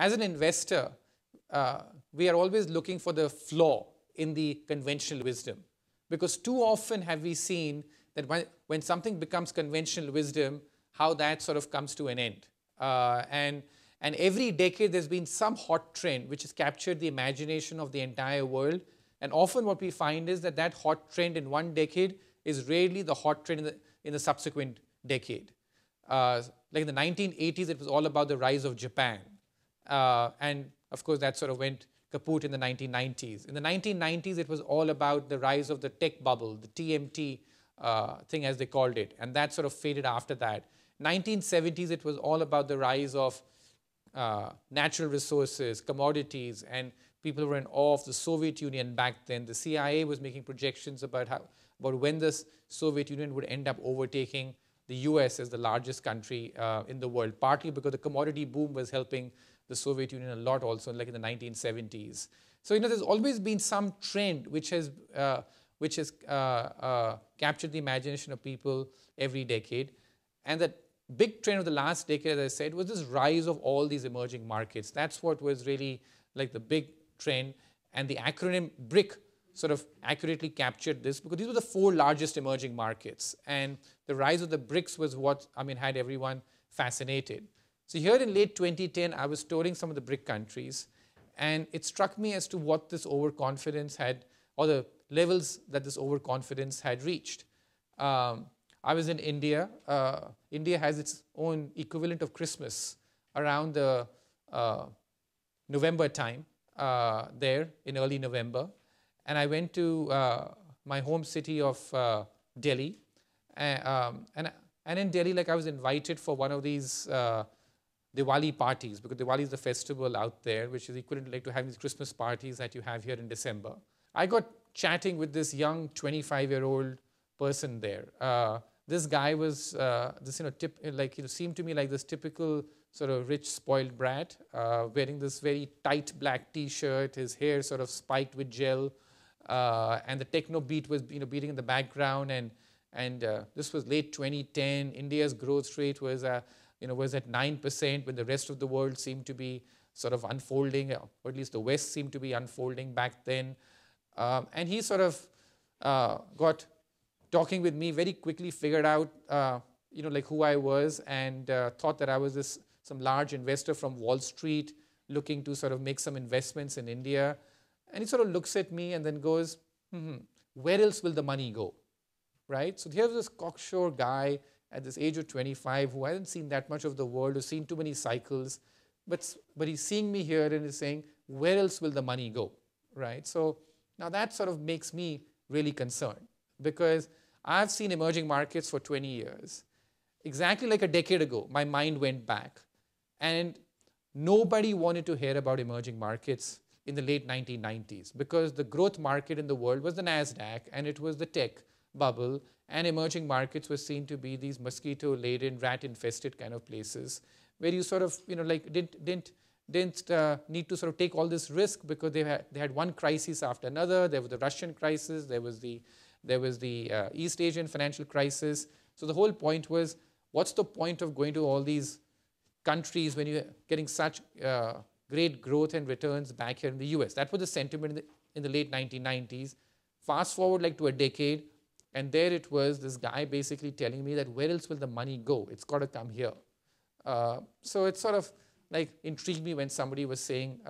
as an investor, we are always looking for the flaw in the conventional wisdom. Because too often have we seen that when something becomes conventional wisdom, how that sort of comes to an end. And every decade there's been some hot trend which has captured the imagination of the entire world. And often what we find is that that hot trend in one decade is rarely the hot trend in the subsequent decade. Like in the 1980s, it was all about the rise of Japan. And of course, that sort of went kaput in the 1990s. In the 1990s, it was all about the rise of the tech bubble, the TMT thing as they called it. And that sort of faded after that. 1970s, it was all about the rise of natural resources, commodities, and people were in awe of the Soviet Union back then. The CIA was making projections about when the Soviet Union would end up overtaking the US as the largest country in the world, partly because the commodity boom was helping the Soviet Union a lot also, like in the 1970s. So, there's always been some trend which has captured the imagination of people every decade. And that big trend of the last decade, as I said, was this rise of all these emerging markets. That's what was really like the big trend. And the acronym BRIC sort of accurately captured this, because these were the 4 largest emerging markets. And the rise of the BRICS was what, had everyone fascinated. So here in late 2010, I was touring some of the BRIC countries, and it struck me as to what this overconfidence had, or the levels that this overconfidence had reached. I was in India. India has its own equivalent of Christmas around the November time, there in early November. And I went to my home city of Delhi. And in Delhi, like, I was invited for one of these Diwali parties, because Diwali is the festival out there, which is equivalent to having these Christmas parties that you have here in December. I got chatting with this young 25-year-old person there. This guy was seemed to me like this typical sort of rich, spoiled brat, wearing this very tight black T-shirt, his hair sort of spiked with gel, and the techno beat was beating in the background. And this was late 2010. India's growth rate was was at 9%, when the rest of the world seemed to be sort of unfolding, or at least the West seemed to be unfolding back then. And he sort of got talking with me, very quickly figured out, like who I was, and thought that I was some large investor from Wall Street looking to sort of make some investments in India. And he sort of looks at me and then goes, where else will the money go, right? So here's this cocksure guy at this age of 25 who hasn't seen that much of the world, who's seen too many cycles, but he's seeing me here and is saying, where else will the money go, right? So now that sort of makes me really concerned, because I've seen emerging markets for 20 years. Exactly like a decade ago, my mind went back, and nobody wanted to hear about emerging markets in the late 1990s, because the growth market in the world was the NASDAQ, and it was the tech bubble, and emerging markets were seen to be these mosquito-laden, rat-infested kind of places, where you sort of, didn't need to sort of take all this risk, because they had one crisis after another. There was the Russian crisis, there was the East Asian financial crisis. So the whole point was, what's the point of going to all these countries when you're getting such great growth and returns back here in the US? That was the sentiment in the late 1990s. Fast forward like to a decade, and there it was, this guy basically telling me that where else will the money go? It's got to come here. So it sort of like intrigued me when somebody was saying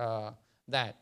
that.